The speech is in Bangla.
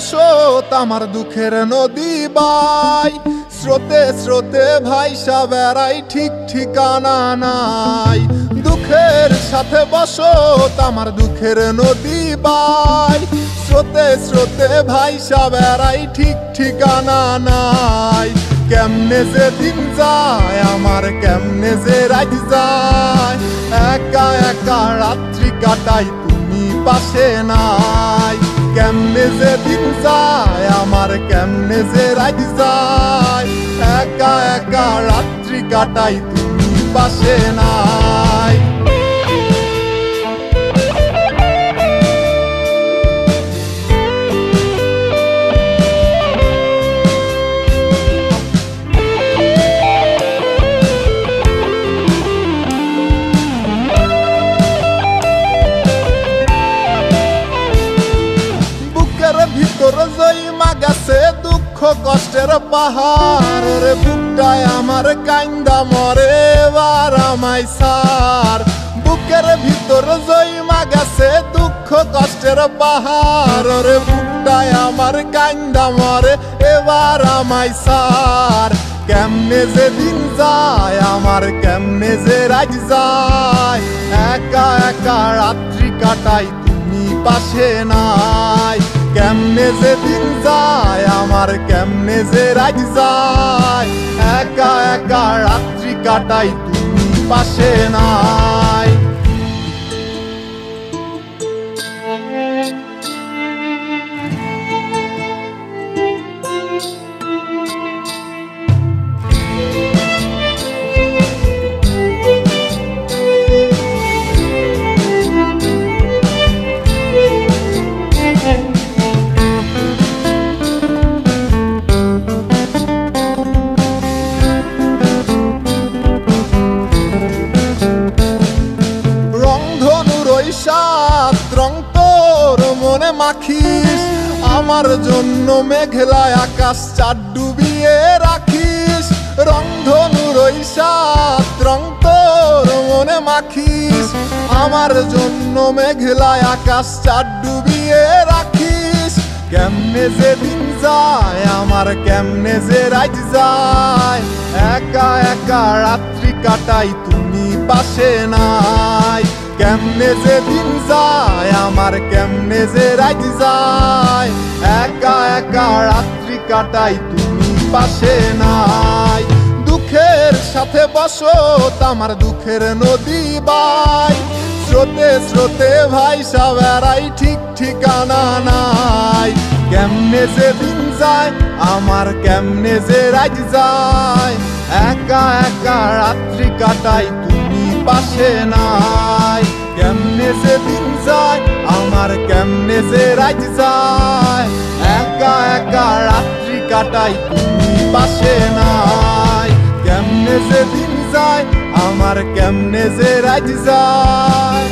বসত আমার দুঃখের নদী বাই, স্রোতে স্রোতে ভাইসা বেড়াই ঠিক ঠিকানা নাই। দুঃখের সাথে বসত আমার দুঃখের নদী বাই, স্রোতে স্রোতে ভাইসা বেড়াই ঠিক ঠিকানা নাই। কেমনে যে দিন যায় আমার, কেমনে যে রাত যায়, একা একা রাত্রি কাটাই তুমি পাশে নাই। কেমনে যে দিন যায় আমার, কেমনে যে রাত যায়, একা একা রাত্রি কাটাই তুমি পাশে নাই। ভিতর জইমা গেছে দুঃখ কষ্টের পাহাড়, রে বুকটায় আমার কাইন্দা মরে এবার আমায় সার। বুকের ভিতর জইমা গেছে দুঃখ কষ্টের পাহাড়, রে বুকটায় আমার কাইন্দা মরে এবার আমায় সার। কেমনে যে দিন যায় আমার, কেমনে যে রাত যায়, একা একা রাত্রি কাটাই তুমি পাশে নাই। কেমনে যে দিন যায় আমার, কেমনে যে রাত যায়, একা একা রাত্রি কাটাই তুমি পাশে নাই। রং তোর মনে মাখিস, আমার জন্য মেঘলায় আকাশ চাঁদ ডুবিয়ে রাখিস। রংধনুর ওই সাত রং তোর মনে মাখিস, আমার জন্য মেঘলায় আকাশ চাঁদ ডুবিয়ে রাখিস। কেমনে যে দিন যায় আমার, কেমনে যে রাত যায়, একা একা রাত্রি কাটাই তুমি পাশে নাই। কেমনে যে দিন যায় আমার, কেমনে যে রাত যায়, একা একা রাত্রি কাটাই তুমি পাশে নাই। দুঃখের সাথে বসত আমার দুঃখের নদী বাই, স্রোতে স্রোতে ভাইসা বেড়াই ঠিক ঠিকানা নাই। কেমনে যে দিন যায় আমার, কেমনে যে রাত যায়, একা একা রাত্রি কাটাই তুমি পাশে নাই। কেমনে যে দিন যায় আমার, কেমনে যে রাত যায়, একা একা রাত্রি কাটাই তুমি পাশে নাই। কেমনে যে দিন যায় আমার, কেমনে যে রাত যায়।